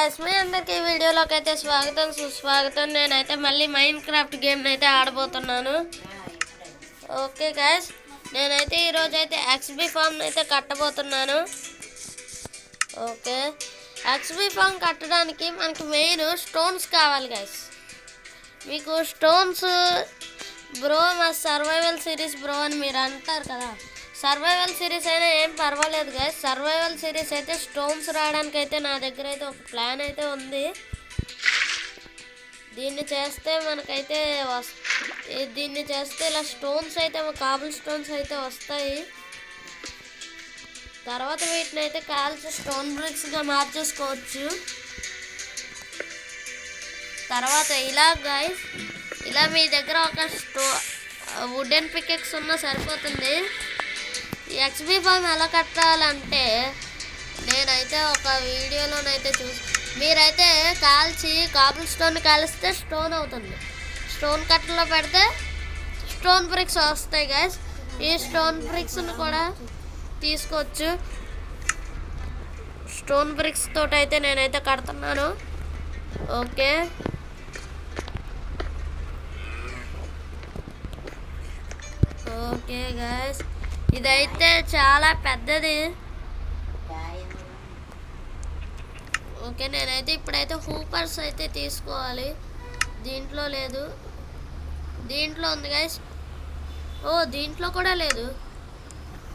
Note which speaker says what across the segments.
Speaker 1: Guys మీ అందరికీ ఈ వీడియోలోకి అయితే స్వాగతం సుస్వాగతం. నేనైతే మళ్ళీ మైన్ క్రాఫ్ట్ గేమ్ అయితే ఆడబోతున్నాను. ఓకే గైస్, నేనైతే ఈరోజు అయితే ఎక్స్బీ ఫామ్ అయితే కట్టబోతున్నాను. ఓకే, ఎక్స్బీ ఫామ్ కట్టడానికి మనకి మెయిన్ స్టోన్స్ కావాలి గైస్. మీకు స్టోన్స్ బ్రో మా సర్వైవల్ సిరీస్ బ్రో అని మీరు అంటారు కదా. సర్వైవల్ సిరీస్ అయినా ఏం పర్వాలేదు గైస్. సర్వైవల్ సిరీస్ అయితే స్టోన్స్ రావడానికి అయితే నా దగ్గర అయితే ఒక ప్లాన్ అయితే ఉంది. దీన్ని చేస్తే మనకైతే దీన్ని చేస్తే ఇలా స్టోన్స్ అయితే కాబుల్ స్టోన్స్ అయితే వస్తాయి. తర్వాత వీటిని అయితే కాల్చి స్టోన్ బ్రిక్స్గా మార్చేసుకోవచ్చు. తర్వాత ఇలా గైస్, ఇలా మీ దగ్గర ఒక వుడెన్ పికెక్స్ ఉన్నా సరిపోతుంది. ఈ ఎక్స్బీ ఫామ్ ఎలా కట్టాలంటే నేనైతే ఒక వీడియోలోనైతే మీరైతే కాల్చి కాబుల్ స్టోన్ కాలిస్తే స్టోన్ అవుతుంది. స్టోన్ కట్టలో పెడితే స్టోన్ బ్రిక్స్ వస్తాయి గైస్. ఈ స్టోన్ బ్రిక్స్ని కూడా తీసుకోవచ్చు. స్టోన్ బ్రిక్స్ తోటి అయితే నేనైతే కడుతున్నాను. ఓకే, ఓకే గైస్, ఇదైతే చాలా పెద్దది. ఓకే, నేనైతే ఇప్పుడైతే హూపర్స్ అయితే తీసుకోవాలి. దీంట్లో లేదు, దీంట్లో ఉంది గైస్. ఓ, దీంట్లో కూడా లేదు.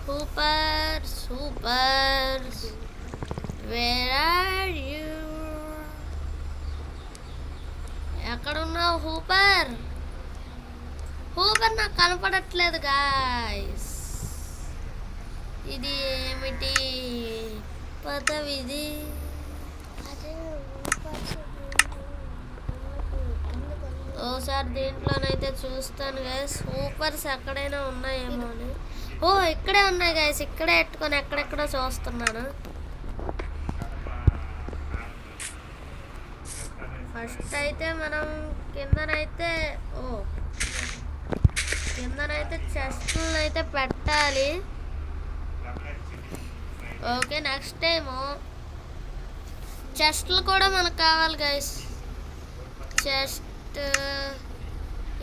Speaker 1: హూపర్స్ హూపర్స్ వేర్ ఆర్ యూ? ఎక్కడున్నావు హూపర్? హూపర్ నాకు కనపడట్లేదు గాయ్స్. ఇది ఏమిటి పదవిది? ఓసారి దీంట్లోనైతే చూస్తాను గైస్. హూపర్స్ ఎక్కడైనా ఉన్నాయేమో అని. ఓ, ఇక్కడే ఉన్నాయి గైస్. ఇక్కడే ఎట్టుకొని ఎక్కడెక్కడో చూస్తున్నాను. ఫస్ట్ అయితే మనం కిందనైతే చెస్ట్లను అయితే పెట్టాలి. ఓకే, నెక్స్ట్ టైము చెస్ట్లు కూడా మనకు కావాలి గైస్. చెస్ట్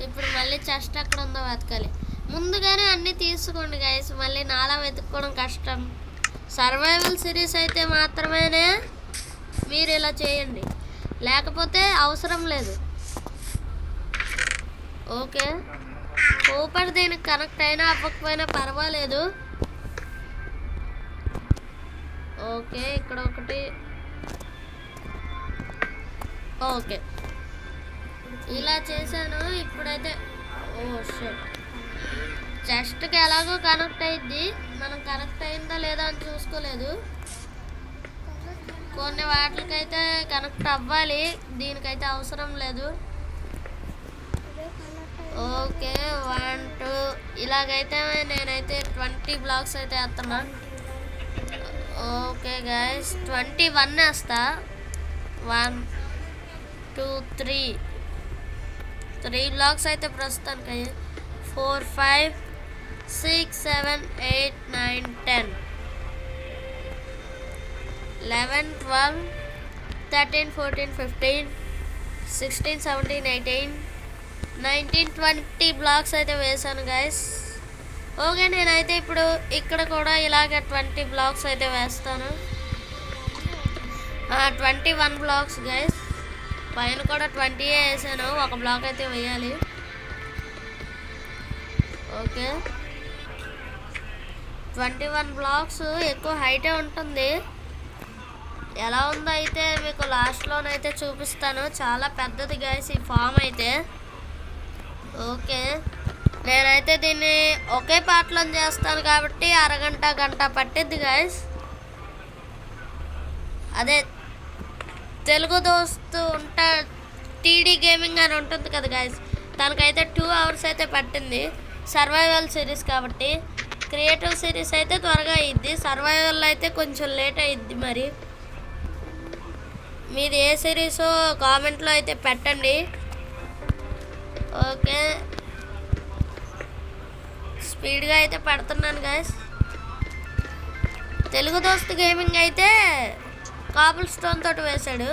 Speaker 1: ఇప్పుడు మళ్ళీ చెస్ట్ ఎక్కడ ఉందో వెతకాలి. ముందుగానే అన్నీ తీసుకోండి గైస్, మళ్ళీ నాలా వెతుక్కోవడం కష్టం. సర్వైవల్ సిరీస్ అయితే మాత్రమేనే మీరు ఇలా చేయండి, లేకపోతే అవసరం లేదు. ఓకే, హూపర్ దీనికి కనెక్ట్ అయినా అవ్వకపోయినా పర్వాలేదు. ఓకే, ఇక్కడ ఒకటి. ఓకే, ఇలా చేశాను. ఇప్పుడైతే చెస్ట్కి ఎలాగో కనెక్ట్ అయ్యిద్ది. మనం కనెక్ట్ అయిందా లేదా అని చూసుకోలేదు. కొన్ని వాటికైతే కనెక్ట్ అవ్వాలి, దీనికైతే అవసరం లేదు. ఓకే, 1 2 ఇలాగైతే నేనైతే 20 బ్లాక్స్ అయితే వేస్తున్నా. ఓకే గైస్, 21 వేస్తా. 1 2 3 బ్లాక్స్ అయితే ప్రస్తుతానికి. 4 5 6 7 8 9 10 11 12 13 14 15 16 17 18 19 20 బ్లాక్స్ అయితే వేసాను గైస్. ఓకే, నేనైతే ఇప్పుడు ఇక్కడ కూడా ఇలాగే 20 బ్లాక్స్ అయితే వేస్తాను. 21 బ్లాక్స్ గైస్. పైన కూడా 20 వేసాను, ఒక బ్లాక్ అయితే వేయాలి. ఓకే, 21 బ్లాక్స్ ఎక్కువ హైటే ఉంటుంది. ఎలా ఉందో అయితే మీకు లాస్ట్లోనైతే చూపిస్తాను. చాలా పెద్దది గైస్ ఈ ఫామ్ అయితే. ఓకే, నేనైతే దీన్ని ఒకే పార్ట్లో చేస్తాను కాబట్టి అరగంట గంట పట్టిద్ది గైస్. అదే తెలుగు దోస్తు టీడీ గేమింగ్ అని ఉంటుంది కదా గైస్, తనకైతే 2 hours అయితే పట్టింది. సర్వైవల్ సిరీస్ కాబట్టి. క్రియేటివ్ సిరీస్ అయితే త్వరగా అయ్యిద్ది, సర్వైవల్ అయితే కొంచెం లేట్ అయ్యిద్ది. మరి మీది ఏ సిరీసో కామెంట్లో అయితే పెట్టండి. ఓకే, స్పీడ్గా అయితే పెడుతున్నాను గైస్. తెలుగు దోస్తు గేమింగ్ అయితే కాబుల్ స్టోన్ తోటి వేశాడు.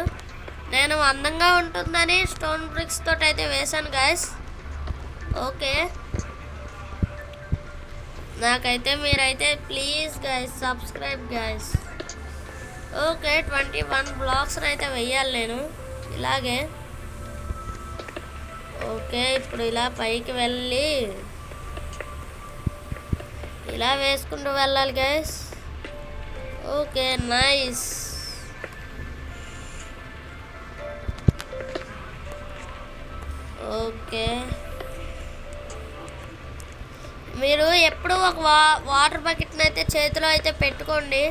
Speaker 1: నేను అందంగా ఉంటుందని స్టోన్ బ్రిక్స్ తోటి అయితే వేశాను గైస్. ఓకే, నాకైతే మీరైతే please guys subscribe guys. Okay, 21 blocks అయితే వెయ్యాలి నేను ఇలాగే. ఓకే, ఇప్పుడు ఇలా పైకి వెళ్ళి ఇలా వేసుకుంటూ వెళ్ళాలి గైస్. Okay, nice. ఓకే, మీరు ఎప్పుడు ఒక వాటర్ బకెట్ని అయితే చేతిలో అయితే పెట్టుకోండి,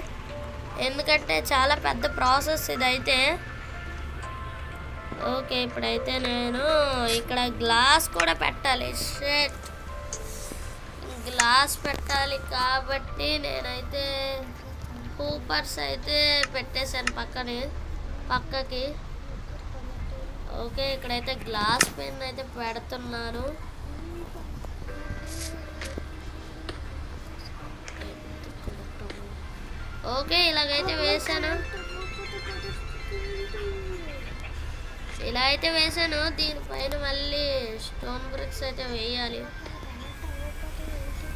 Speaker 1: ఎందుకంటే చాలా పెద్ద ప్రాసెస్ ఇదైతే. ఓకే, ఇప్పుడైతే నేను ఇక్కడ గ్లాస్ కూడా పెట్టాలి. షేట్, గ్లాస్ పెట్టాలి కాబట్టి నేనైతే హూపర్స్ అయితే పెట్టేశాను పక్కకి. ఓకే, ఇక్కడైతే గ్లాస్ పెన్ అయితే పెడుతున్నాను. ఓకే, ఇలాగైతే వేసాను. ఇలా అయితే వేసాను. దీనిపైన మళ్ళీ స్టోన్ బ్రిక్స్ అయితే వేయాలి.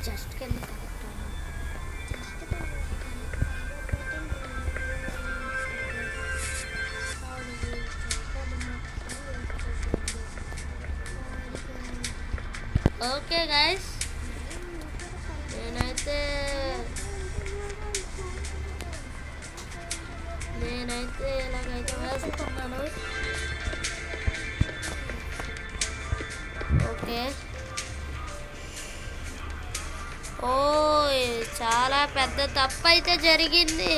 Speaker 1: జస్ట్ కింద ఓకే గైస్, నేనైతే ఇలాగైతే వేస్తున్నాను. ఓకే, ఓ చాలా పెద్ద తప్పు అయితే జరిగింది.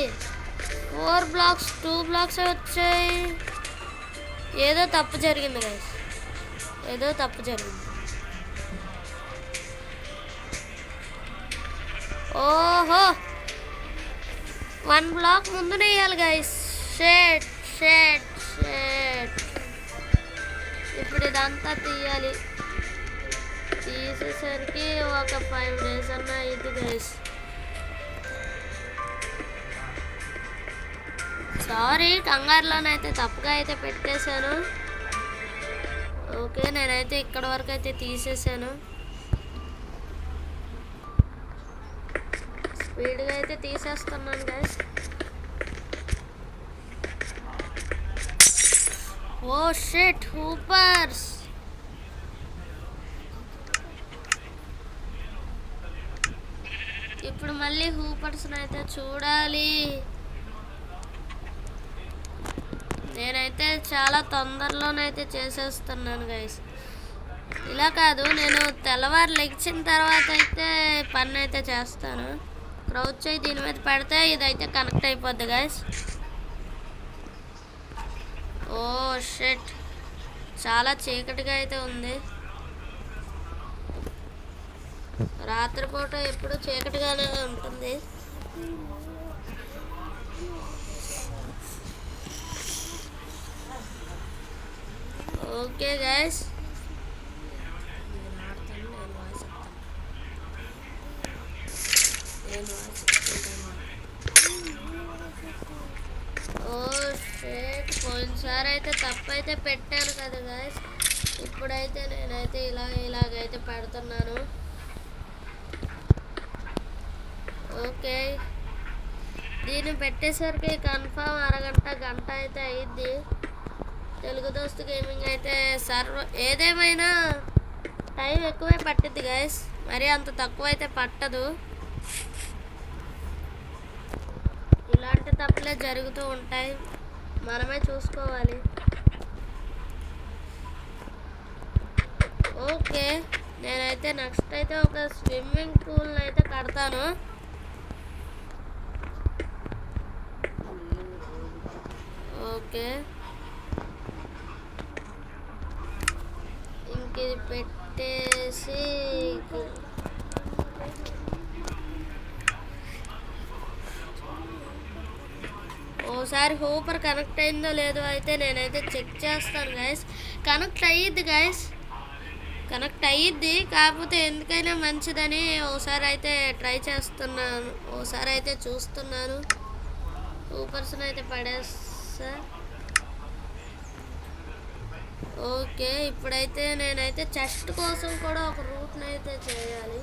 Speaker 1: 4 బ్లాక్స్ 2 బ్లాక్స్ వచ్చాయి. ఏదో తప్పు జరిగింది గైస్, ఏదో తప్పు జరిగింది. ఓహో, 1 బ్లాక్ ముందునే వేయాలి గైస్. షేట్. ఇప్పుడు ఇదంతా తీయాలి. తీసేసరికి ఒక 5 days అన్నా అయింది గైస్. సారీ, కంగారులోనైతే తప్పుగా అయితే పెట్టేశాను. ఓకే, నేనైతే ఇక్కడ వరకు అయితే తీసేసాను. స్పీడ్గా అయితే తీసేస్తున్నాను గైస్. Oh shit, హూపర్స్. ఇప్పుడు మళ్ళీ హూపర్స్ అయితే చూడాలి. నేనైతే చాలా తొందరలోనైతే చేసేస్తున్నాను గైస్. ఇలా కాదు, నేను తెల్లవారు లెగిచిన తర్వాత అయితే పని అయితే చేస్తాను. క్రౌచ్ అయి దీని మీద పెడితే ఇదైతే కనెక్ట్ అయిపోద్ది గైస్. ఓ షిట్, చాలా చీకటిగా అయితే ఉంది. రాత్రిపూట ఎప్పుడు చీకటిగానే ఉంటుంది. ఓకే గైస్, ఓ షేట్, పోయినసారి అయితే తప్పైతే పెట్టాను కదా గైస్. ఇప్పుడైతే నేనైతే ఇలాగైతే పెడుతున్నాను. ఓకే, దీన్ని పెట్టేసరికి కన్ఫామ్ అరగంట గంట అయితే అయ్యిద్ది. తెలుగు దోస్తు గేమింగ్ అయితే ఏదేమైనా టైం ఎక్కువే పట్టిద్ది గైస్, మరి అంత తక్కువ అయితే పట్టదు. ఇలాంటి తప్పులే జరుగుతూ ఉంటాయి, మనమే చూసుకోవాలి. ఓకే, నేనైతే నెక్స్ట్ అయితే ఒక స్విమ్మింగ్ పూల్ని అయితే కడతాను. ఓకే, ఇంక ఇది పెట్టేసి ఓసారి హూపర్ కనెక్ట్ అయిందో లేదో అయితే నేనైతే చెక్ చేస్తాను గైస్. కనెక్ట్ అయ్యిద్ది గైస్, కనెక్ట్ అయ్యిద్ది. కాకపోతే ఎందుకైనా మంచిదని ఓసారి అయితే ట్రై చేస్తున్నాను, ఓసారి అయితే చూస్తున్నాను. హూపర్స్ని అయితే చేస్తా. ఓకే, ఇప్పుడైతే నేనైతే చెస్ట్ కోసం కూడా ఒక రూట్ని అయితే చేయాలి.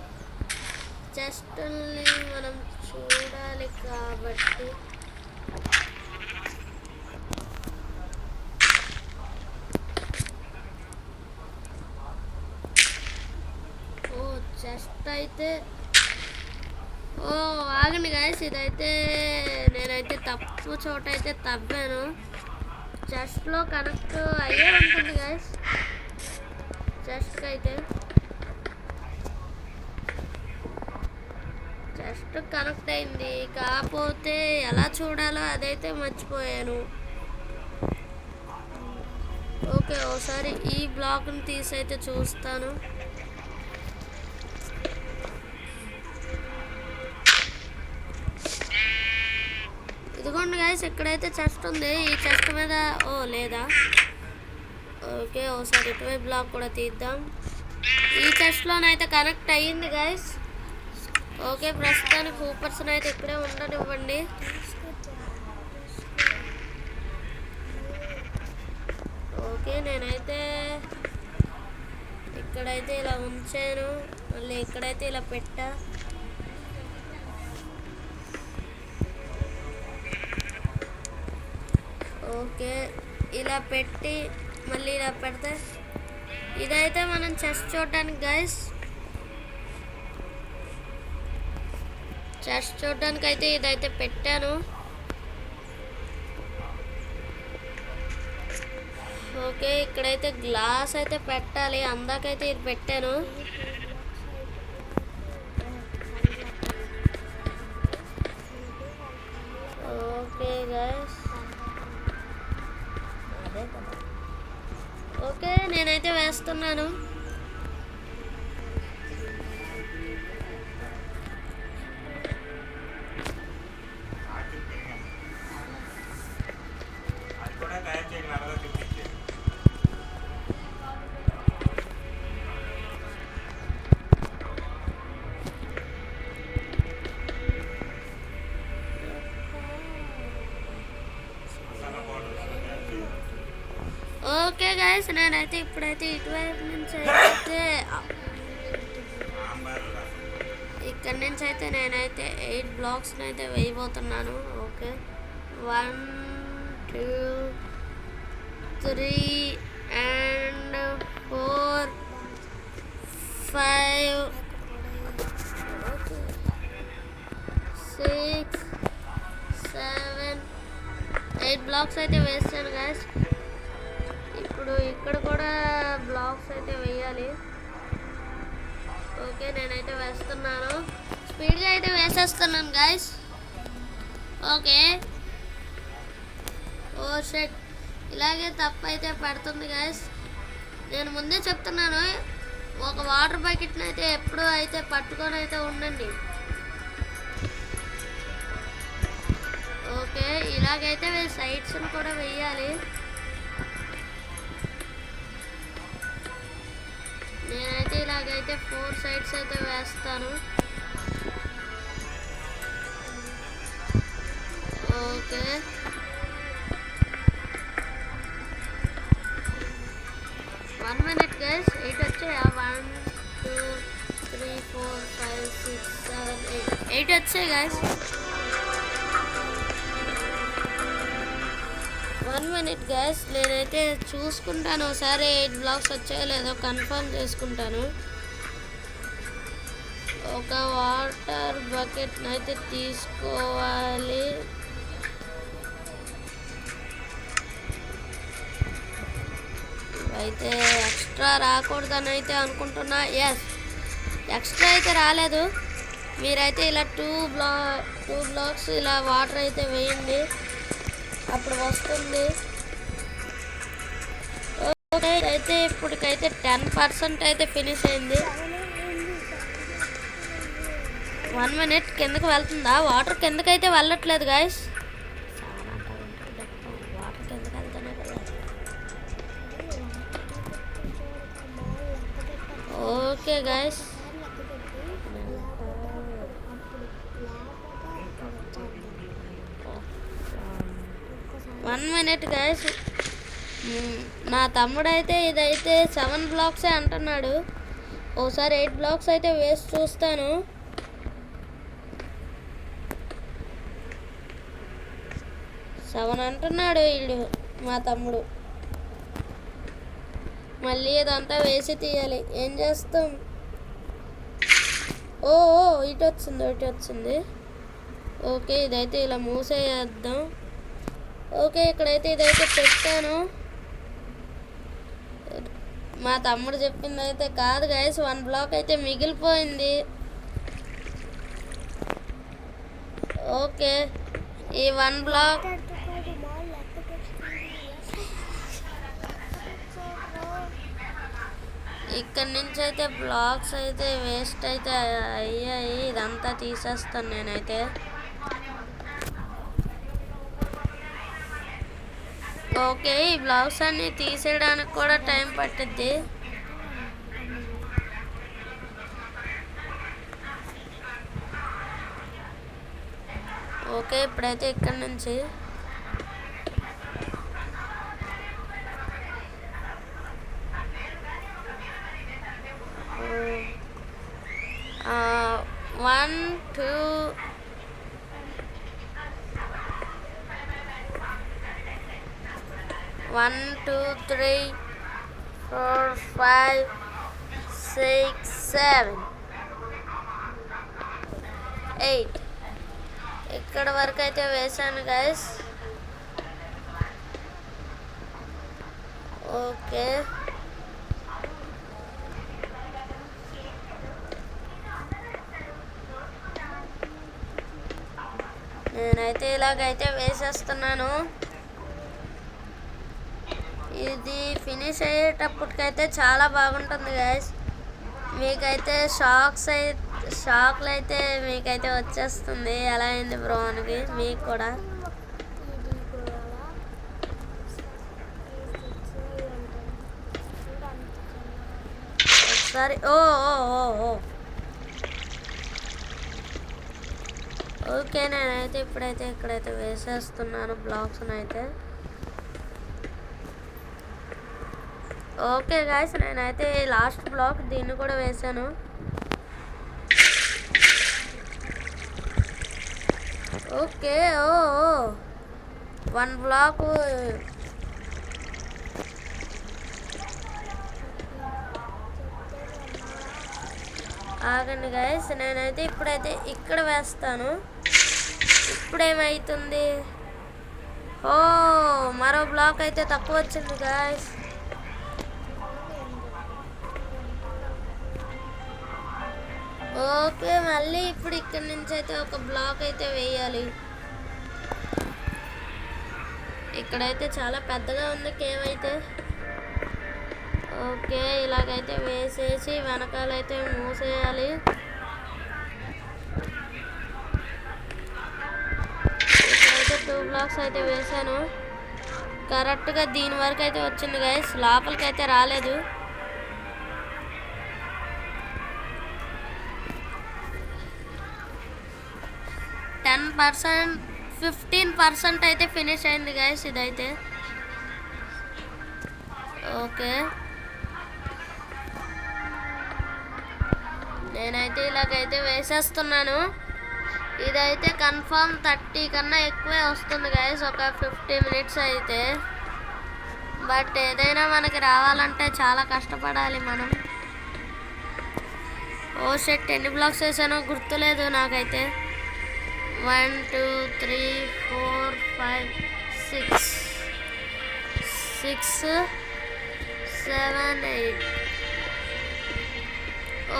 Speaker 1: చెస్ట్ని మనం చూడాలి కాబట్టి చెస్ట్ అయితే ఆగండి గాయస్, ఇదైతే నేనైతే తప్పు చోట అయితే తవ్వాను. చెస్ట్లో కనెక్ట్ అయ్యే ఉంటుంది గాయస్. చెస్ట్కి అయితే చెస్ట్ కనెక్ట్ అయింది, కాకపోతే ఎలా చూడాలో అదైతే మర్చిపోయాను. ఓకే, ఒకసారి ఈ బ్లాక్ని తీసి అయితే చూస్తాను. ఇదిగోండి గాయస్, ఇక్కడైతే చెస్ట్ ఉంది. ఈ చెస్ట్ మీద లేదా ఓకే, ఒకసారి ఇటువైపు బ్లాక్ కూడా తీద్దాం. ఈ చెస్ట్లోనైతే కనెక్ట్ అయ్యింది గాయస్. ఓకే, ప్రస్తుతానికి హూపర్స్ని అయితే ఇక్కడే ఉండనివ్వండి. ఓకే, నేనైతే ఇక్కడైతే ఇలా ఉంచాను, మళ్ళీ ఇక్కడైతే ఇలా పెట్టా. ఓకే, ఇలా పెట్టి మళ్ళీ ఇలా పెడితే ఇదైతే మనం చెస్ట్ చూడడానికి గైస్, చెస్ట్ చూడడానికి అయితే ఇదైతే పెట్టాను. ఓకే, ఇక్కడైతే గ్లాస్ అయితే పెట్టాలి, అందాకైతే ఇది పెట్టాను. ఓకే గైస్, ఓకే నేనైతే వేస్తున్నాను. ఓకే గైస్, నేనైతే ఇప్పుడైతే ఇటువైపు నుంచి అయితే ఇక్కడి నుంచి అయితే నేనైతే 8 బ్లాక్స్ని అయితే వేయబోతున్నాను. ఓకే, 1 2 3 and 4 5 6 7 8 బ్లాక్స్ అయితే వేస్తాను గైస్. ఇప్పుడు ఇక్కడ కూడా బ్లాక్స్ అయితే వేయాలి. ఓకే, నేనైతే వేస్తున్నాను, స్పీడ్గా అయితే వేసేస్తున్నాను గైస్. ఓకే, షట్, ఇలాగే తప్పు అయితే పడుతుంది గైస్. నేను ముందే చెప్తున్నాను, ఒక వాటర్ బకెట్ని అయితే ఎప్పుడూ అయితే పట్టుకొని అయితే ఉండండి. ఓకే, ఇలాగైతే సైడ్స్ని కూడా వేయాలి. నేనైతే ఇలాగైతే 4 సైడ్స్ అయితే వేస్తాను. ఓకే, వన్ మినిట్ గైస్, 8 వచ్చాయా? 1 2 3 4 5 6 7 8 వచ్చాయి గైస్. 1 మినిట్ గైస్, నేనైతే చూసుకుంటాను ఒకసారి 8 బ్లాక్స్ వచ్చాయో లేదో కన్ఫర్మ్ చేసుకుంటాను. ఒక వాటర్ బకెట్ని అయితే తీసుకోవాలి. అయితే ఎక్స్ట్రా రాకూడదని అయితే అనుకుంటున్నా. ఎస్, ఎక్స్ట్రా అయితే రాలేదు. మీరైతే ఇలా 2 బ్లాక్స్ ఇలా వాటర్ అయితే వేయండి, అప్పుడు వస్తుంది. ఓకే, అయితే ఇప్పటికైతే 10% అయితే ఫినిష్ అయింది. 1 మినిట్, కిందకి వెళ్తుందా? వాటర్ కిందకైతే వెళ్ళట్లేదు గైస్. వాటర్ కిందకి వెళ్తానే కదా. Okay guys, 1 minute minute guys. నా తమ్ముడు అయితే ఇదైతే 7 బ్లాక్సే అంటున్నాడు. ఓసారి 8 బ్లాక్స్ అయితే వేసి చూస్తాను. సెవెన్ అంటున్నాడు వీడు మా తమ్ముడు. మళ్ళీ ఇదంతా వేసి తీయాలి, ఏం చేస్తాం. ఓ ఇటు వచ్చింది. ఓకే, ఇదైతే ఇలా మూసేద్దాం. ఓకే, ఇక్కడైతే ఇదైతే పెట్టాను. మా తమ్ముడు చెప్పింది అయితే కాదు గైస్, 1 బ్లాక్ అయితే మిగిలిపోయింది. ఓకే, ఈ 1 బ్లాక్ ఇక్కడ నుంచి అయితే బ్లాక్స్ అయితే వేస్ట్ అయితే అయ్యాయి. ఇదంతా తీసేస్తాను నేనైతే. ఓకే, ఈ బ్లాక్స్ అన్ని తీసేయడానికి కూడా టైం పట్టుద్ది. ఓకే, ఇప్పుడైతే ఇక్కడ నుంచి వన్ 2 1 2 3 4 5 6 7 8 ఇక్కడ వరకు అయితే వేసాను గైస్. ఓకే, నేనైతే ఇలాగైతే వేసేస్తున్నాను. ఇది ఫినిష్ అయ్యేటప్పటికైతే చాలా బాగుంటుంది గైస్. మీకైతే షాక్లు అయితే మీకైతే వచ్చేస్తుంది ఎలా అయింది బ్రో అని. మీకు కూడా ఒకసారి ఓకే, నేనైతే ఇప్పుడైతే ఇక్కడైతే వేసేస్తున్నాను బ్లాక్స్ అయితే. ఓకే గాయస్, నేనైతే లాస్ట్ బ్లాక్ దీన్ని కూడా వేసాను. ఓకే, 1 బ్లాక్ ఆగండి గాయస్, నేనైతే ఇప్పుడైతే ఇక్కడ వేస్తాను. ఇప్పుడేమవుతుంది, మరో బ్లాక్ అయితే తక్కువ వచ్చింది గాయస్. ఓకే, మళ్ళీ ఇప్పుడు ఇక్కడ నుంచి అయితే ఒక బ్లాక్ అయితే వేయాలి. ఇక్కడైతే చాలా పెద్దగా ఉంది కేవ్ అయితే. ఓకే, ఇలాగైతే వేసేసి వెనకాలైతే మూసేయాలి. ఇక్కడైతే 2 బ్లాక్స్ అయితే వేసాను. కరెక్ట్గా దీని వరకు అయితే వచ్చింది గైస్, లోపలికి అయితే రాలేదు. %, 15% అయితే ఫినిష్ అయింది గైస్ ఇదైతే. ఓకే, నేనైతే ఇలాగైతే వేసేస్తున్నాను. ఇదైతే కన్ఫామ్ 30 కన్నా ఎక్కువే వస్తుంది గైస్, ఒక 50 మినిట్స్ అయితే. బట్ ఏదైనా మనకి రావాలంటే చాలా కష్టపడాలి మనం. షెట్, ఎన్ని బ్లాక్స్ వేసానో గుర్తులేదు నాకైతే. 1 2 3 4 5 6 7 8.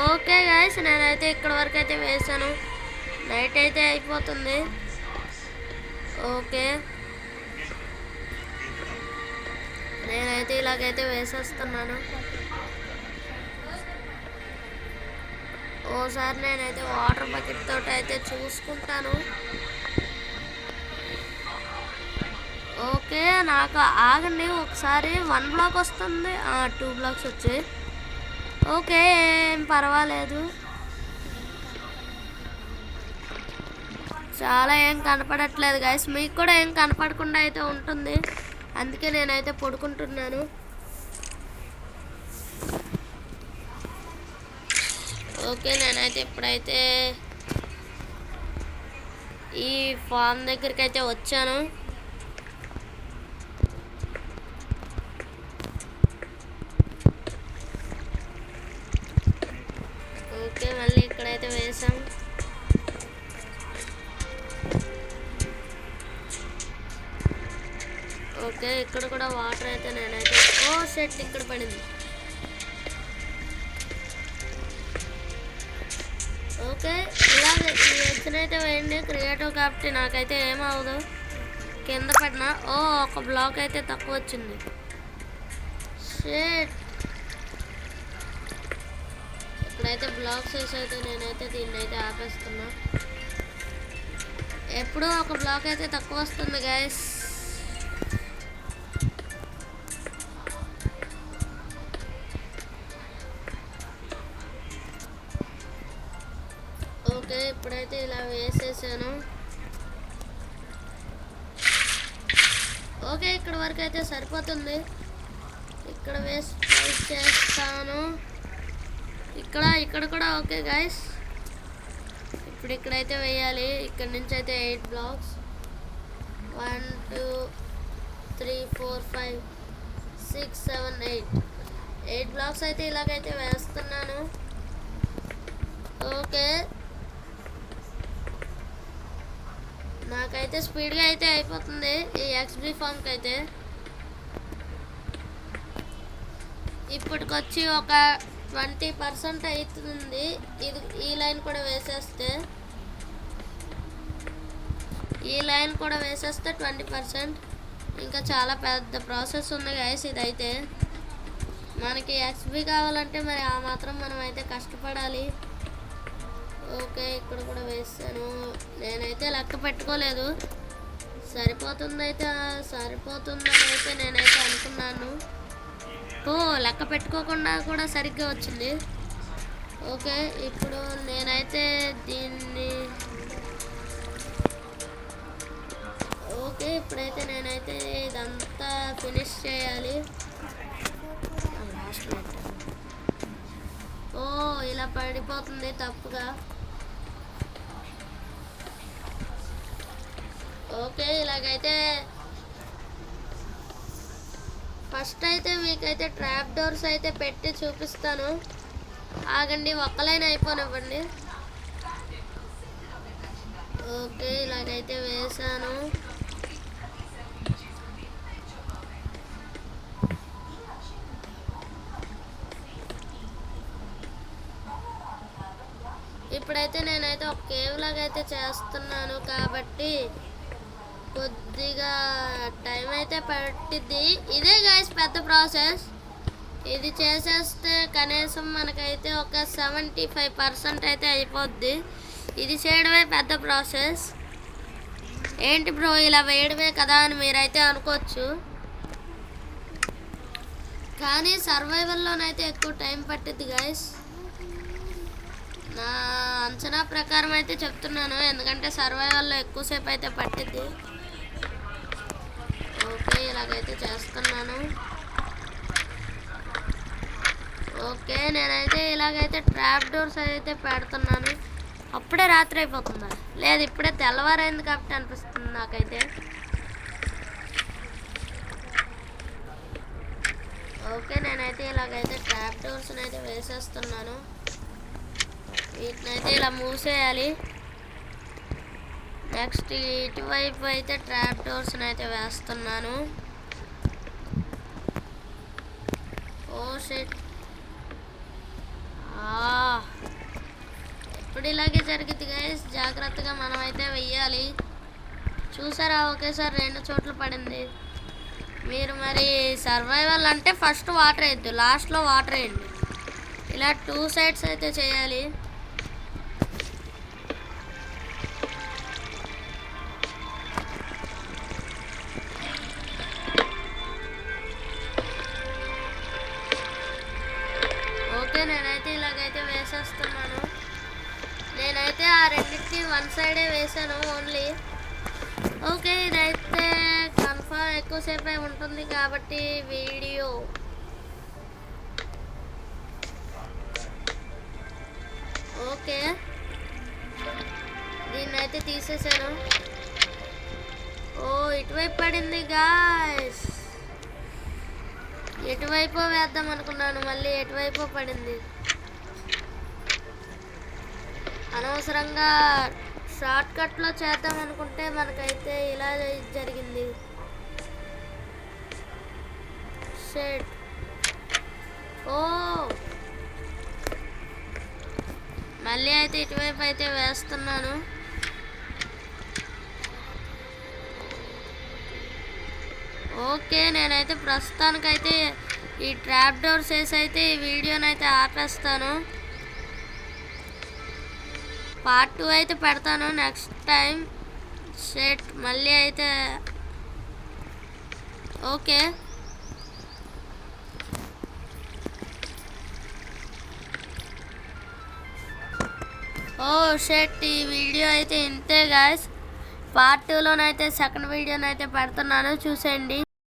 Speaker 1: ఓకే గైస్, నేనైతే ఇక్కడ వరకు అయితే వేసాను. నైట్ అయితే అయిపోతుంది. ఓకే, నేనైతే ఇలాగైతే వేసేస్తున్నాను. ఓసారి నేనైతే వాటర్ బకెట్ తోటి అయితే చూసుకుంటాను. ఓకే, నాకు ఆగండి ఒకసారి. 1 బ్లాక్ వస్తుంది, 2 బ్లాక్స్ వచ్చాయి. ఓకే, ఏం పర్వాలేదు. చాలా ఏం కనపడట్లేదు గైస్, మీకు కూడా ఏం కనపడకుండా అయితే ఉంటుంది. అందుకే నేనైతే పడుకుంటున్నాను. ఓకే, నేనైతే ఇప్పుడైతే ఈ ఫామ్ దగ్గరికి అయితే వచ్చాను. ఓకే, మళ్ళీ ఇక్కడైతే వేసాం. ఓకే, ఇక్కడ కూడా వాటర్ అయితే నేనైతే షెట్ ఇక్కడ పడింది. ఓకే, ఇలాగ ఈ ఎగ్స్నైతే వేయండి క్రియేటివ్ కాబట్టి నాకైతే ఏమవదు. కింద పడిన ఒక బ్లాక్ అయితే తక్కువ వచ్చింది. షెట్, ఇక్కడైతే బ్లాక్స్ వేసి అయితే నేనైతే దీన్ని అయితే ఆపేస్తున్నా. ఎప్పుడూ ఒక బ్లాక్ అయితే తక్కువ వస్తుంది గైస్. ఓకే, ఇప్పుడైతే ఇలా వేసేసాను. ఓకే, ఇక్కడ వరకు అయితే సరిపోతుంది. ఇక్కడ వేసి చేస్తాను. ఇక్కడ కూడా ఓకే గైస్. ఇప్పుడు ఇక్కడైతే వేయాలి. ఇక్కడ నుంచి అయితే 8 బ్లాక్స్ 1 2 3 4 5 6 7 8 బ్లాక్స్ అయితే ఇలాగైతే వేస్తున్నాను. ఓకే, నాకైతే స్పీడ్గా అయితే అయిపోతుంది ఈ ఎక్స్బీ ఫామ్కి అయితే. ఇప్పటికొచ్చి ఒక 20% అవుతుంది. ఈ లైన్ కూడా వేసేస్తే 20%. ఇంకా చాలా పెద్ద ప్రాసెస్ ఉంది గైస్. ఇదైతే మనకి ఎక్స్బీ కావాలంటే మరి ఆ మాత్రం మనం అయితే కష్టపడాలి. ఓకే, ఇక్కడ కూడా వేసాను. నేనైతే లెక్క పెట్టుకోలేదు. సరిపోతుందని అయితే నేనైతే అనుకున్నాను. లెక్క పెట్టుకోకుండా కూడా సరిగ్గా వచ్చింది. ఓకే, ఇప్పుడు నేనైతే దీన్ని ఇప్పుడైతే నేనైతే ఇదంతా ఫినిష్ చేయాలి. ఇలా పడిపోతుంది తప్పుగా. ఓకే, ఇలాగైతే ఫస్ట్ అయితే మీకైతే ట్రాప్ డోర్స్ అయితే పెట్టి చూపిస్తాను. ఆగండి, ఒక్క లైన్ అయిపోనివ్వండి. ఓకే, ఇలాగైతే వేసాను. ఇప్పుడైతే నేనైతే ఒక కేవ్ లాగా అయితే చేస్తున్నాను కాబట్టి కొద్దిగా టైం అయితే పట్టిద్ది. ఇదే గైస్ పెద్ద ప్రాసెస్. ఇది చేసేస్తే కనీసం మనకైతే ఒక 75% అయితే అయిపోద్ది. ఇది చేయడమే పెద్ద ప్రాసెస్. ఏంటి బ్రో ఇలా వేయడమే కదా అని మీరైతే అనుకోవచ్చు, కానీ సర్వైవల్లోనైతే ఎక్కువ టైం పట్టిద్ది గైస్. నా అంచనా ప్రకారం అయితే చెప్తున్నాను, ఎందుకంటే సర్వైవల్లో ఎక్కువసేపు అయితే పట్టిద్ది. ఓకే, ఇలాగైతే చేస్తున్నాను. ఓకే, నేనైతే ఇలాగైతే ట్రాప్ డోర్స్ అయితే పెడుతున్నాను. అప్పుడే రాత్రి అయిపోతుందా? లేదు, ఇప్పుడే తెల్లవారైంది కాబట్టి అనిపిస్తుంది నాకైతే. ఓకే, నేనైతే ఇలాగైతే ట్రాప్ డోర్స్ని అయితే వేసేస్తున్నాను. వీటినైతే ఇలా మూసేయాలి. నెక్స్ట్ ఇటువైపు అయితే ట్రాప్ డోర్స్ని అయితే వేస్తున్నాను. షిట్, ఎప్పుడు ఇలాగే జరిగింది గైస్. జాగ్రత్తగా మనం అయితే వెయ్యాలి. చూసారా, ఒకేసారి 2 చోట్ల పడింది. మీరు మరి సర్వైవల్ అంటే ఫస్ట్ వాటర్ వేయద్దు, లాస్ట్లో వాటర్ వేయండి. ఇలా 2 సైడ్స్ అయితే చేయాలి. ఓకే, నేనైతే ఇలాగైతే వేసేస్తున్నాను. నేనైతే ఆ రెండింటికి 1 సైడే వేసాను ఓన్లీ. ఓకే, ఇదైతే కన్ఫర్మ్ ఎక్కువసేపు ఉంటుంది కాబట్టి వీడియో ఓకే దీన్ని అయితే తీసేసాను. ఓ ఇటువైపు పడింది గాయ్స్. ఎటువైపు వేద్దాం అనుకున్నాను, మళ్ళీ ఎటువైపు పడింది. అనవసరంగా షార్ట్ కట్లో చేద్దాం అనుకుంటే మనకైతే ఇలా జరిగింది. షెట్ ఓ మళ్ళీ అయితే ఇటువైపు అయితే వేస్తున్నాను. ఓకే నేనైతే ప్రస్తుతానికైతే ఈ ట్రాప్ డోర్స్ వేసి అయితే ఈ వీడియోని అయితే ఆపేస్తాను. పార్ట్ 2 అయితే పెడతాను నెక్స్ట్ టైం. షెట్ మళ్ళీ అయితే ఓకే ఓ షెట్ ఈ వీడియో అయితే ఇంతే గాయ్స్. పార్ట్ 2లోనైతే సెకండ్ వీడియోనైతే పెడుతున్నాను, చూసేయండి.